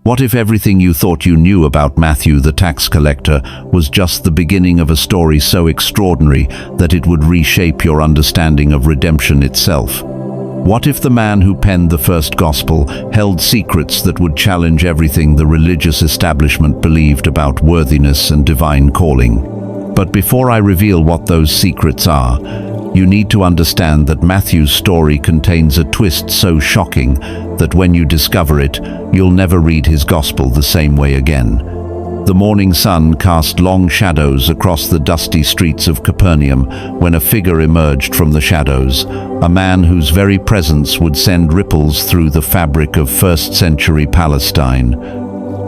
What if everything you thought you knew about Matthew the tax collector was just the beginning of a story so extraordinary that it would reshape your understanding of redemption itself? What if the man who penned the first gospel held secrets that would challenge everything the religious establishment believed about worthiness and divine calling? But before I reveal what those secrets are, you need to understand that Matthew's story contains a twist so shocking that when you discover it, you'll never read his gospel the same way again. The morning sun cast long shadows across the dusty streets of Capernaum when a figure emerged from the shadows, a man whose very presence would send ripples through the fabric of first-century Palestine.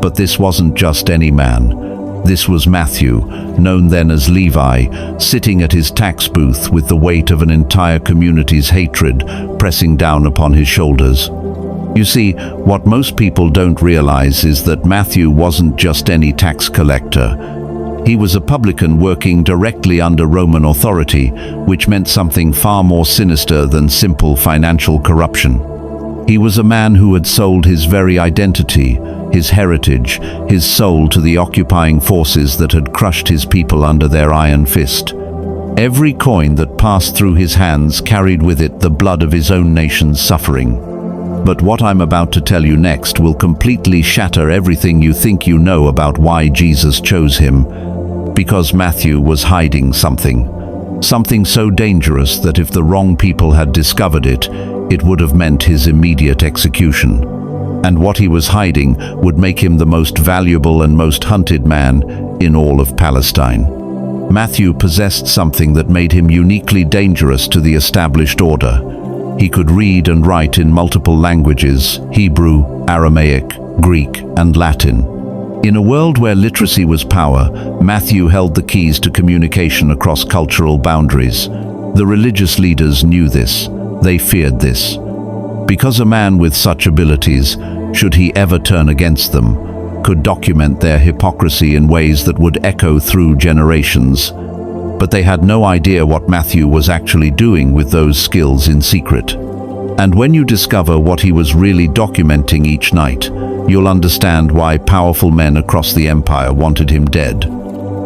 But this wasn't just any man. This was Matthew, known then as Levi, sitting at his tax booth with the weight of an entire community's hatred pressing down upon his shoulders. You see, what most people don't realize is that Matthew wasn't just any tax collector. He was a publican working directly under Roman authority, which meant something far more sinister than simple financial corruption. He was a man who had sold his very identity, his heritage, his soul to the occupying forces that had crushed his people under their iron fist. Every coin that passed through his hands carried with it the blood of his own nation's suffering. But what I'm about to tell you next will completely shatter everything you think you know about why Jesus chose him. Because Matthew was hiding something. Something so dangerous that if the wrong people had discovered it, it would have meant his immediate execution. And what he was hiding would make him the most valuable and most hunted man in all of Palestine. Matthew possessed something that made him uniquely dangerous to the established order. He could read and write in multiple languages: Hebrew, Aramaic, Greek, and Latin. In a world where literacy was power, Matthew held the keys to communication across cultural boundaries. The religious leaders knew this. They feared this. Because a man with such abilities, should he ever turn against them, could document their hypocrisy in ways that would echo through generations. But they had no idea what Matthew was actually doing with those skills in secret. And when you discover what he was really documenting each night, you'll understand why powerful men across the empire wanted him dead.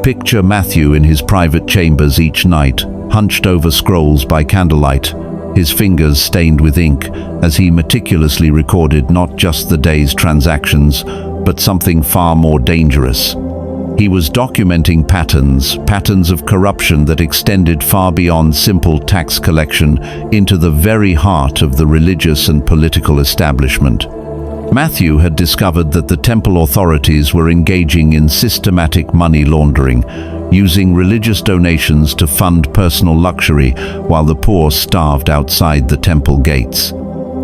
Picture Matthew in his private chambers each night, hunched over scrolls by candlelight, his fingers stained with ink, as he meticulously recorded not just the day's transactions, but something far more dangerous. He was documenting patterns of corruption that extended far beyond simple tax collection into the very heart of the religious and political establishment. Matthew had discovered that the temple authorities were engaging in systematic money laundering, using religious donations to fund personal luxury while the poor starved outside the temple gates.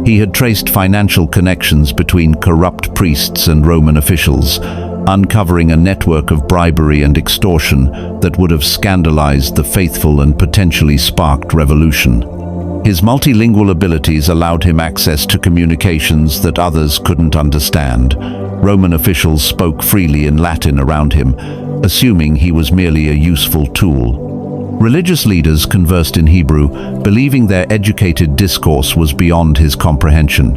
He had traced financial connections between corrupt priests and Roman officials, uncovering a network of bribery and extortion that would have scandalized the faithful and potentially sparked revolution. His multilingual abilities allowed him access to communications that others couldn't understand. Roman officials spoke freely in Latin around him, assuming he was merely a useful tool. Religious leaders conversed in Hebrew, believing their educated discourse was beyond his comprehension.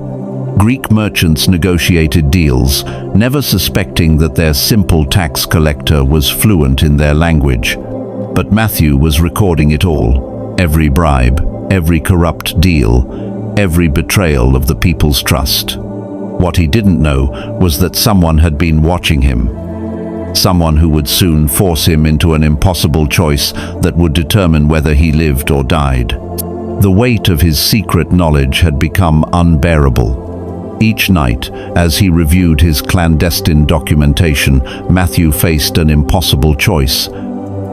Greek merchants negotiated deals, never suspecting that their simple tax collector was fluent in their language. But Matthew was recording it all: every bribe, every corrupt deal, every betrayal of the people's trust. What he didn't know was that someone had been watching him. Someone who would soon force him into an impossible choice that would determine whether he lived or died. The weight of his secret knowledge had become unbearable. Each night, as he reviewed his clandestine documentation, Matthew faced an impossible choice.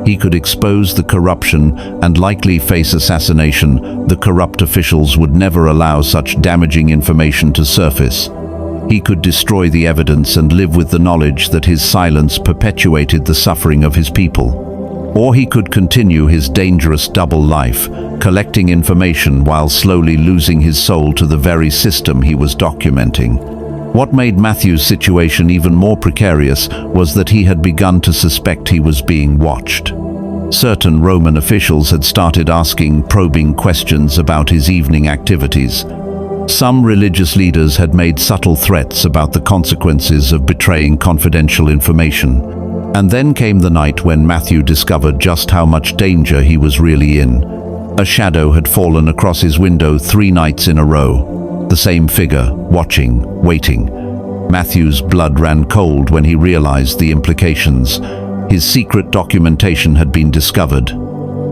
He could expose the corruption and likely face assassination. The corrupt officials would never allow such damaging information to surface. He could destroy the evidence and live with the knowledge that his silence perpetuated the suffering of his people. Or he could continue his dangerous double life, collecting information while slowly losing his soul to the very system he was documenting. What made Matthew's situation even more precarious was that he had begun to suspect he was being watched. Certain Roman officials had started asking probing questions about his evening activities. Some religious leaders had made subtle threats about the consequences of betraying confidential information. And then came the night when Matthew discovered just how much danger he was really in. A shadow had fallen across his window 3 nights in a row. The same figure, watching, waiting. Matthew's blood ran cold when he realized the implications. His secret documentation had been discovered.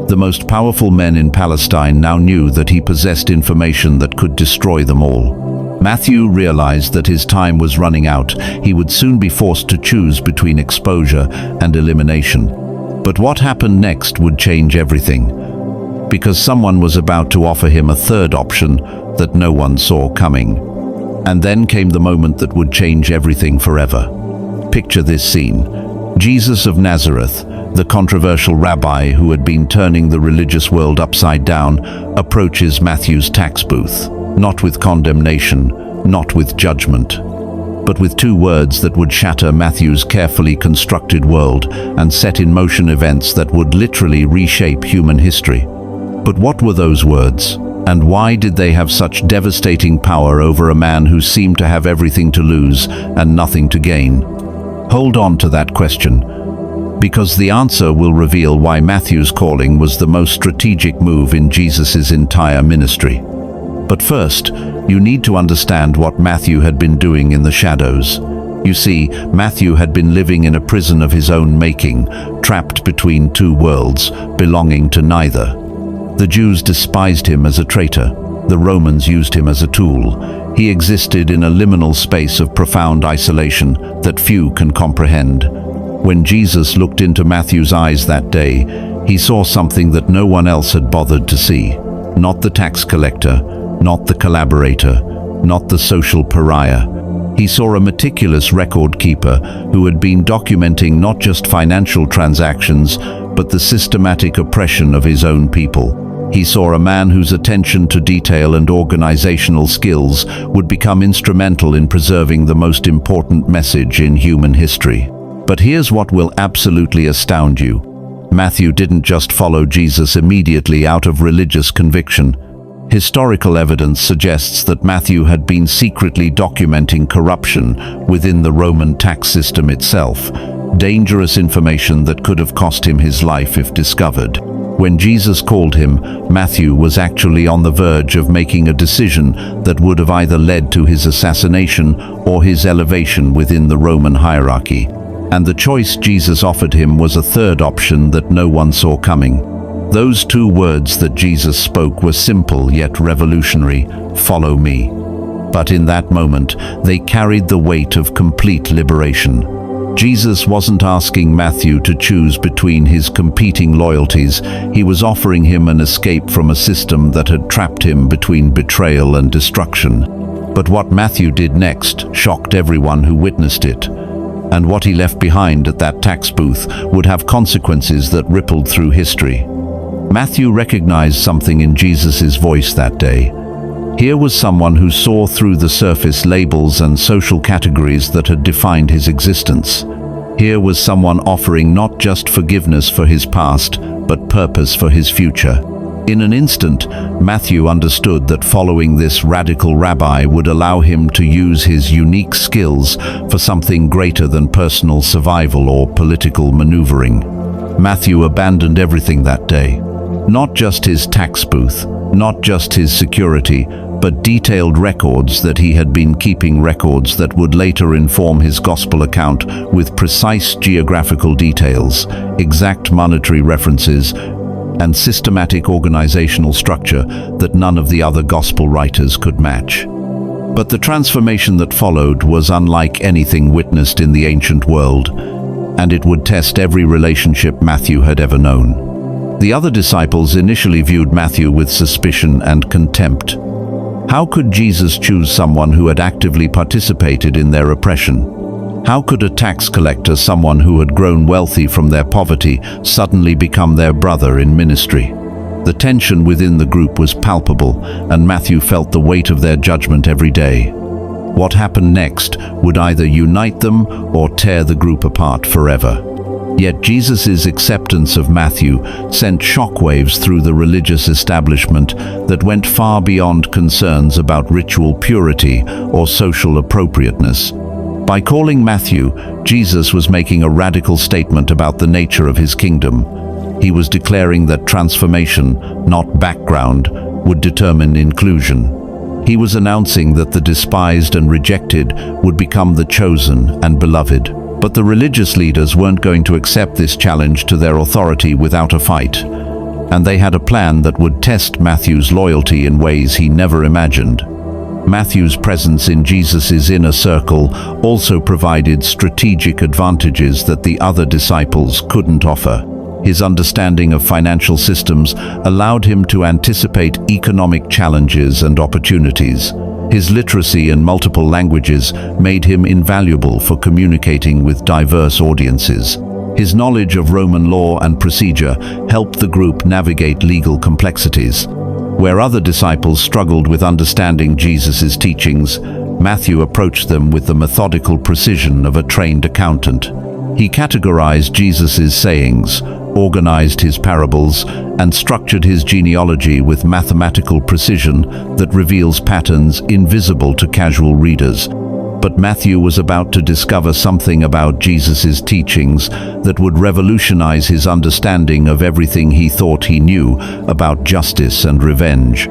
The most powerful men in Palestine now knew that he possessed information that could destroy them all. Matthew realized that his time was running out. He would soon be forced to choose between exposure and elimination. But what happened next would change everything, because someone was about to offer him a third option that no one saw coming. And then came the moment that would change everything forever. Picture this scene. Jesus of Nazareth, the controversial rabbi who had been turning the religious world upside down, approaches Matthew's tax booth, not with condemnation, not with judgment, but with 2 words that would shatter Matthew's carefully constructed world and set in motion events that would literally reshape human history. But what were those words? And why did they have such devastating power over a man who seemed to have everything to lose and nothing to gain? Hold on to that question, because the answer will reveal why Matthew's calling was the most strategic move in Jesus' entire ministry. But first, you need to understand what Matthew had been doing in the shadows. You see, Matthew had been living in a prison of his own making, trapped between 2 worlds, belonging to neither. The Jews despised him as a traitor. The Romans used him as a tool. He existed in a liminal space of profound isolation that few can comprehend. When Jesus looked into Matthew's eyes that day, he saw something that no one else had bothered to see. Not the tax collector, not the collaborator, not the social pariah. He saw a meticulous record keeper who had been documenting not just financial transactions, but the systematic oppression of his own people. He saw a man whose attention to detail and organizational skills would become instrumental in preserving the most important message in human history. But here's what will absolutely astound you. Matthew didn't just follow Jesus immediately out of religious conviction. Historical evidence suggests that Matthew had been secretly documenting corruption within the Roman tax system itself, dangerous information that could have cost him his life if discovered. When Jesus called him, Matthew was actually on the verge of making a decision that would have either led to his assassination or his elevation within the Roman hierarchy. And the choice Jesus offered him was a third option that no one saw coming. Those 2 words that Jesus spoke were simple yet revolutionary: follow me. But in that moment, they carried the weight of complete liberation. Jesus wasn't asking Matthew to choose between his competing loyalties. He was offering him an escape from a system that had trapped him between betrayal and destruction. But what Matthew did next shocked everyone who witnessed it. And what he left behind at that tax booth would have consequences that rippled through history. Matthew recognized something in Jesus' voice that day. Here was someone who saw through the surface labels and social categories that had defined his existence. Here was someone offering not just forgiveness for his past, but purpose for his future. In an instant, Matthew understood that following this radical rabbi would allow him to use his unique skills for something greater than personal survival or political maneuvering. Matthew abandoned everything that day. Not just his tax booth, not just his security, but detailed records that he had been keeping, records that would later inform his gospel account with precise geographical details, exact monetary references, and systematic organizational structure that none of the other gospel writers could match. But the transformation that followed was unlike anything witnessed in the ancient world, and it would test every relationship Matthew had ever known. The other disciples initially viewed Matthew with suspicion and contempt. How could Jesus choose someone who had actively participated in their oppression? How could a tax collector, someone who had grown wealthy from their poverty, suddenly become their brother in ministry? The tension within the group was palpable, and Matthew felt the weight of their judgment every day. What happened next would either unite them or tear the group apart forever. Yet Jesus' acceptance of Matthew sent shockwaves through the religious establishment that went far beyond concerns about ritual purity or social appropriateness. By calling Matthew, Jesus was making a radical statement about the nature of his kingdom. He was declaring that transformation, not background, would determine inclusion. He was announcing that the despised and rejected would become the chosen and beloved. But the religious leaders weren't going to accept this challenge to their authority without a fight. And they had a plan that would test Matthew's loyalty in ways he never imagined. Matthew's presence in Jesus' inner circle also provided strategic advantages that the other disciples couldn't offer. His understanding of financial systems allowed him to anticipate economic challenges and opportunities. His literacy in multiple languages made him invaluable for communicating with diverse audiences. His knowledge of Roman law and procedure helped the group navigate legal complexities. Where other disciples struggled with understanding Jesus' teachings, Matthew approached them with the methodical precision of a trained accountant. He categorized Jesus' sayings, organized his parables, and structured his genealogy with mathematical precision that reveals patterns invisible to casual readers. But Matthew was about to discover something about Jesus' teachings that would revolutionize his understanding of everything he thought he knew about justice and revenge.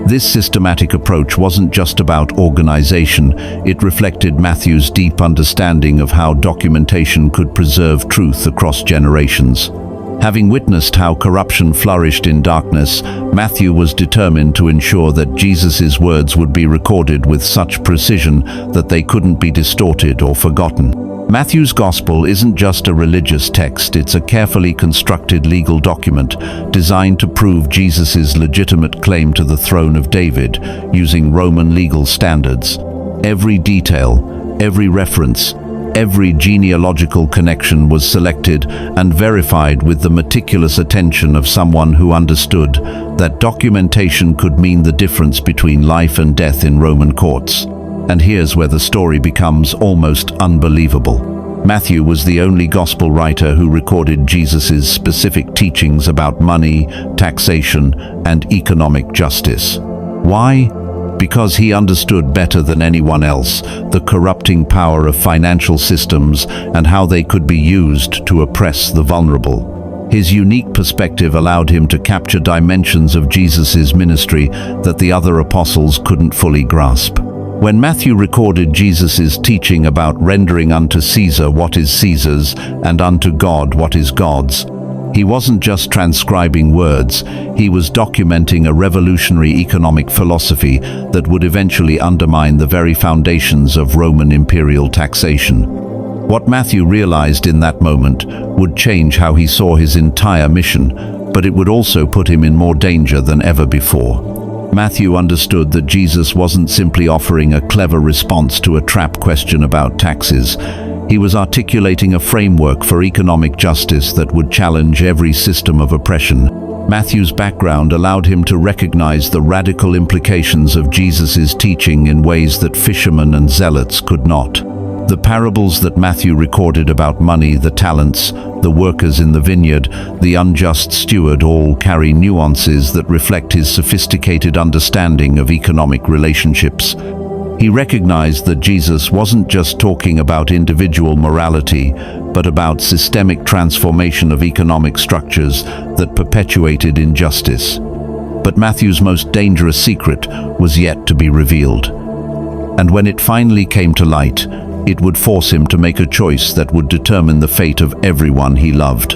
This systematic approach wasn't just about organization, it reflected Matthew's deep understanding of how documentation could preserve truth across generations. Having witnessed how corruption flourished in darkness, Matthew was determined to ensure that Jesus' words would be recorded with such precision that they couldn't be distorted or forgotten. Matthew's Gospel isn't just a religious text, it's a carefully constructed legal document designed to prove Jesus' legitimate claim to the throne of David using Roman legal standards. Every detail, every reference, every genealogical connection was selected and verified with the meticulous attention of someone who understood that documentation could mean the difference between life and death in Roman courts. And here's where the story becomes almost unbelievable. Matthew was the only gospel writer who recorded Jesus' specific teachings about money, taxation, and economic justice. Why? Because he understood better than anyone else the corrupting power of financial systems and how they could be used to oppress the vulnerable. His unique perspective allowed him to capture dimensions of Jesus' ministry that the other apostles couldn't fully grasp. When Matthew recorded Jesus' teaching about rendering unto Caesar what is Caesar's and unto God what is God's, he wasn't just transcribing words, he was documenting a revolutionary economic philosophy that would eventually undermine the very foundations of Roman imperial taxation. What Matthew realized in that moment would change how he saw his entire mission, but it would also put him in more danger than ever before. Matthew understood that Jesus wasn't simply offering a clever response to a trap question about taxes. He was articulating a framework for economic justice that would challenge every system of oppression. Matthew's background allowed him to recognize the radical implications of Jesus' teaching in ways that fishermen and zealots could not. The parables that Matthew recorded about money, the talents, the workers in the vineyard, the unjust steward all carry nuances that reflect his sophisticated understanding of economic relationships. He recognized that Jesus wasn't just talking about individual morality, but about systemic transformation of economic structures that perpetuated injustice. But Matthew's most dangerous secret was yet to be revealed. And when it finally came to light, it would force him to make a choice that would determine the fate of everyone he loved.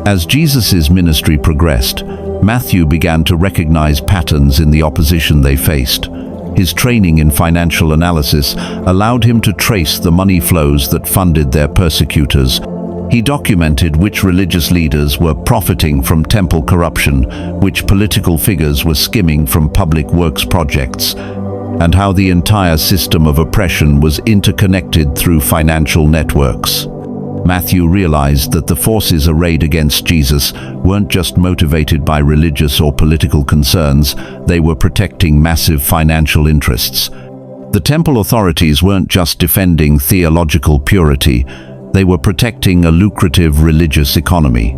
As Jesus' ministry progressed, Matthew began to recognize patterns in the opposition they faced. His training in financial analysis allowed him to trace the money flows that funded their persecutors. He documented which religious leaders were profiting from temple corruption, which political figures were skimming from public works projects, and how the entire system of oppression was interconnected through financial networks. Matthew realized that the forces arrayed against Jesus weren't just motivated by religious or political concerns, they were protecting massive financial interests. The temple authorities weren't just defending theological purity, They were protecting a lucrative religious economy.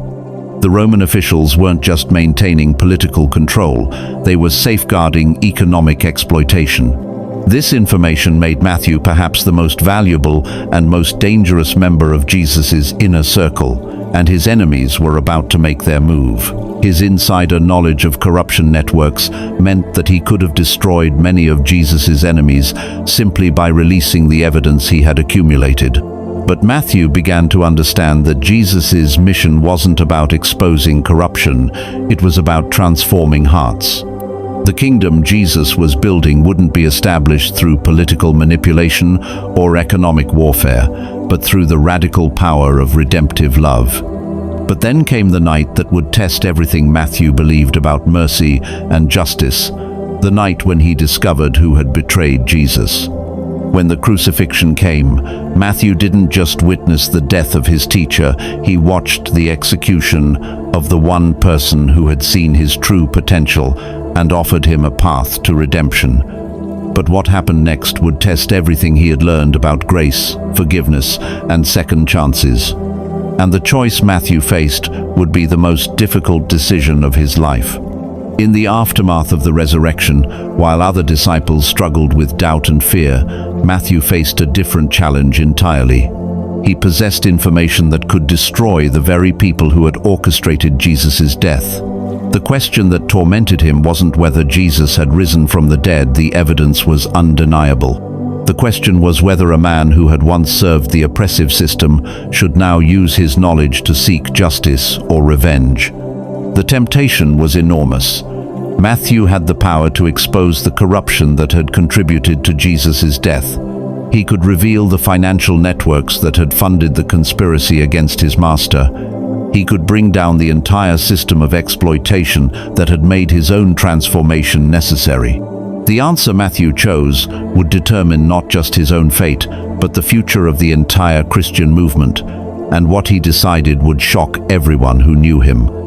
The Roman officials weren't just maintaining political control, they were safeguarding economic exploitation. This information made Matthew perhaps the most valuable and most dangerous member of Jesus' inner circle, and his enemies were about to make their move. His insider knowledge of corruption networks meant that he could have destroyed many of Jesus' enemies simply by releasing the evidence he had accumulated. But Matthew began to understand that Jesus' mission wasn't about exposing corruption, it was about transforming hearts. The kingdom Jesus was building wouldn't be established through political manipulation or economic warfare, but through the radical power of redemptive love. But then came the night that would test everything Matthew believed about mercy and justice, the night when he discovered who had betrayed Jesus. When the crucifixion came, Matthew didn't just witness the death of his teacher, he watched the execution of the one person who had seen his true potential and offered him a path to redemption. But what happened next would test everything he had learned about grace, forgiveness, and second chances. And the choice Matthew faced would be the most difficult decision of his life. In the aftermath of the resurrection, while other disciples struggled with doubt and fear, Matthew faced a different challenge entirely. He possessed information that could destroy the very people who had orchestrated Jesus' death. The question that tormented him wasn't whether Jesus had risen from the dead, the evidence was undeniable. The question was whether a man who had once served the oppressive system should now use his knowledge to seek justice or revenge. The temptation was enormous. Matthew had the power to expose the corruption that had contributed to Jesus' death. He could reveal the financial networks that had funded the conspiracy against his master. He could bring down the entire system of exploitation that had made his own transformation necessary. The answer Matthew chose would determine not just his own fate, but the future of the entire Christian movement, and what he decided would shock everyone who knew him.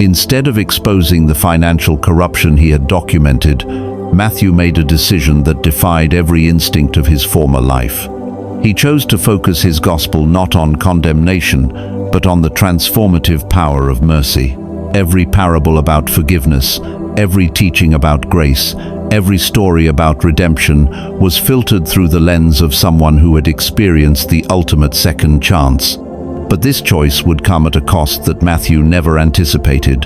Instead of exposing the financial corruption he had documented, Matthew made a decision that defied every instinct of his former life. He chose to focus his gospel not on condemnation, but on the transformative power of mercy. Every parable about forgiveness, every teaching about grace, every story about redemption was filtered through the lens of someone who had experienced the ultimate second chance. But this choice would come at a cost that Matthew never anticipated.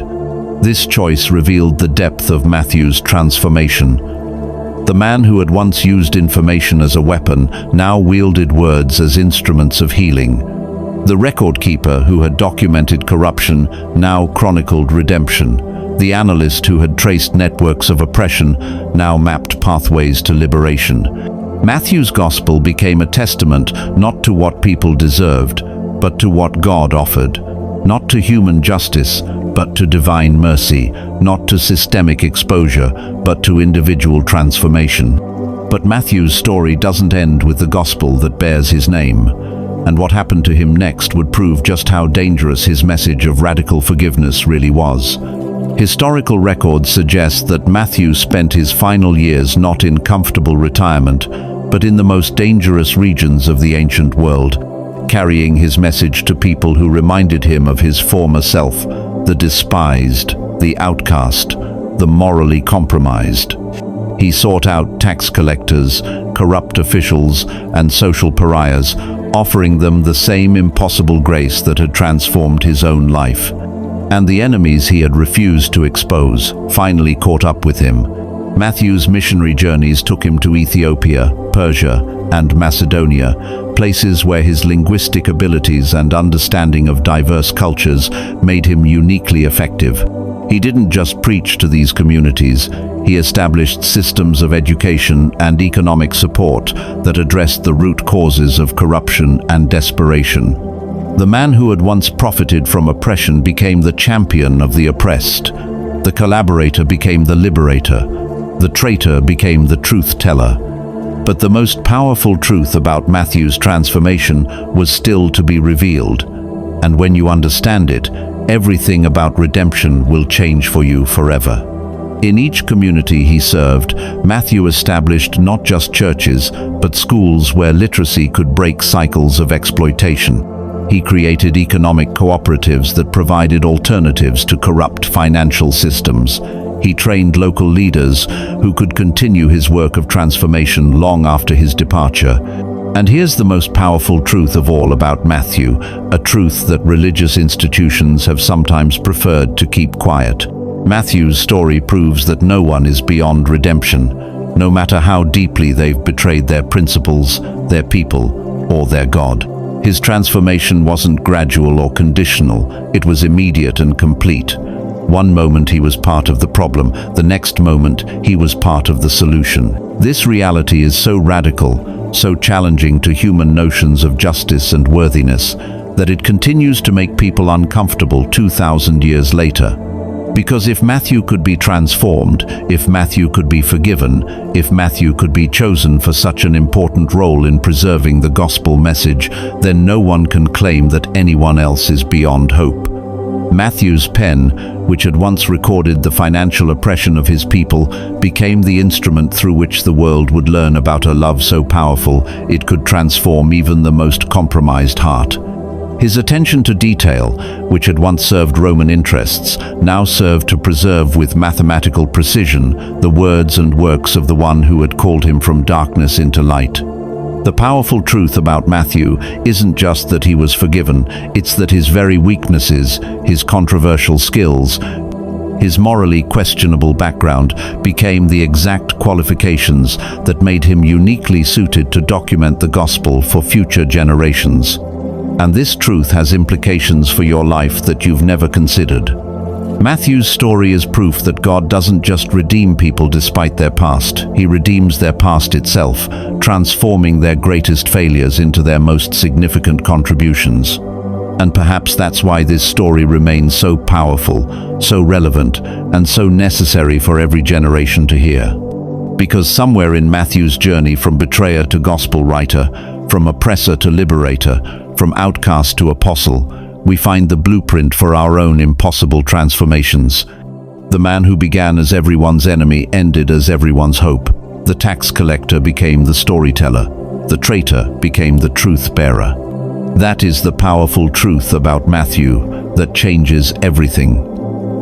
This choice revealed the depth of Matthew's transformation. The man who had once used information as a weapon now wielded words as instruments of healing. The record keeper who had documented corruption now chronicled redemption. The analyst who had traced networks of oppression now mapped pathways to liberation. Matthew's gospel became a testament not to what people deserved, but to what God offered, not to human justice, but to divine mercy, not to systemic exposure, but to individual transformation. But Matthew's story doesn't end with the gospel that bears his name, and what happened to him next would prove just how dangerous his message of radical forgiveness really was. Historical records suggest that Matthew spent his final years not in comfortable retirement, but in the most dangerous regions of the ancient world, carrying his message to people who reminded him of his former self, the despised, the outcast, the morally compromised. He sought out tax collectors, corrupt officials, and social pariahs, offering them the same impossible grace that had transformed his own life. And the enemies he had refused to expose finally caught up with him. Matthew's missionary journeys took him to Ethiopia, Persia, and Macedonia, places where his linguistic abilities and understanding of diverse cultures made him uniquely effective. He didn't just preach to these communities, he established systems of education and economic support that addressed the root causes of corruption and desperation. The man who had once profited from oppression became the champion of the oppressed. The collaborator became the liberator. The traitor became the truth teller. But the most powerful truth about Matthew's transformation was still to be revealed. And when you understand it, everything about redemption will change for you forever. In each community he served, Matthew established not just churches, but schools where literacy could break cycles of exploitation. He created economic cooperatives that provided alternatives to corrupt financial systems. He trained local leaders who could continue his work of transformation long after his departure. And here's the most powerful truth of all about Matthew, a truth that religious institutions have sometimes preferred to keep quiet. Matthew's story proves that no one is beyond redemption, no matter how deeply they've betrayed their principles, their people, or their God. His transformation wasn't gradual or conditional, it was immediate and complete. One moment he was part of the problem, the next moment he was part of the solution. This reality is so radical, so challenging to human notions of justice and worthiness, that it continues to make people uncomfortable 2,000 years later. Because if Matthew could be transformed, if Matthew could be forgiven, if Matthew could be chosen for such an important role in preserving the gospel message, then no one can claim that anyone else is beyond hope. Matthew's pen, which had once recorded the financial oppression of his people, became the instrument through which the world would learn about a love so powerful it could transform even the most compromised heart. His attention to detail, which had once served Roman interests, now served to preserve with mathematical precision the words and works of the one who had called him from darkness into light. The powerful truth about Matthew isn't just that he was forgiven, it's that his very weaknesses, his controversial skills, his morally questionable background became the exact qualifications that made him uniquely suited to document the gospel for future generations. And this truth has implications for your life that you've never considered. Matthew's story is proof that God doesn't just redeem people despite their past, He redeems their past itself, transforming their greatest failures into their most significant contributions. And perhaps that's why this story remains so powerful, so relevant, and so necessary for every generation to hear. Because somewhere in Matthew's journey from betrayer to gospel writer, from oppressor to liberator, from outcast to apostle, we find the blueprint for our own impossible transformations. The man who began as everyone's enemy ended as everyone's hope. The tax collector became the storyteller. The traitor became the truth bearer. That is the powerful truth about Matthew that changes everything.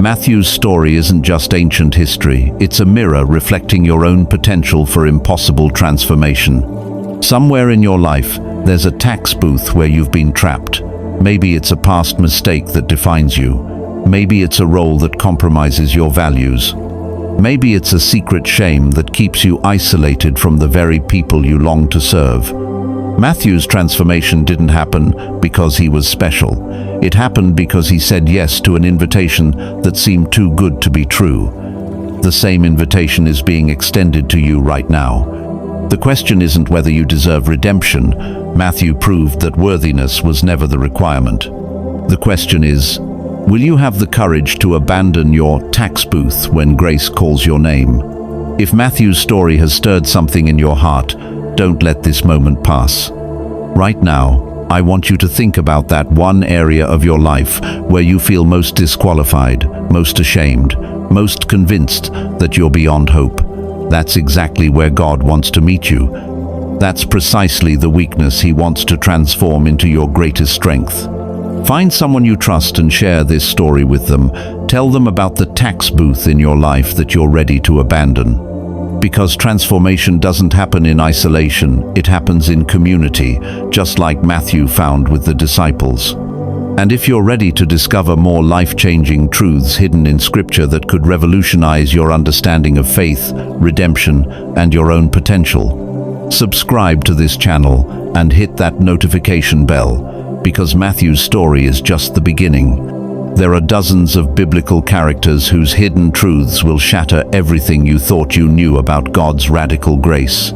Matthew's story isn't just ancient history, it's a mirror reflecting your own potential for impossible transformation. Somewhere in your life, there's a tax booth where you've been trapped. Maybe it's a past mistake that defines you. Maybe it's a role that compromises your values. Maybe it's a secret shame that keeps you isolated from the very people you long to serve. Matthew's transformation didn't happen because he was special. It happened because he said yes to an invitation that seemed too good to be true. The same invitation is being extended to you right now. The question isn't whether you deserve redemption. Matthew proved that worthiness was never the requirement. The question is, will you have the courage to abandon your tax booth when grace calls your name? If Matthew's story has stirred something in your heart, don't let this moment pass. Right now, I want you to think about that one area of your life where you feel most disqualified, most ashamed, most convinced that you're beyond hope. That's exactly where God wants to meet you. That's precisely the weakness He wants to transform into your greatest strength. Find someone you trust and share this story with them. Tell them about the tax booth in your life that you're ready to abandon. Because transformation doesn't happen in isolation, it happens in community, just like Matthew found with the disciples. And if you're ready to discover more life-changing truths hidden in Scripture that could revolutionize your understanding of faith, redemption, and your own potential, subscribe to this channel and hit that notification bell, because Matthew's story is just the beginning. There are dozens of biblical characters whose hidden truths will shatter everything you thought you knew about God's radical grace.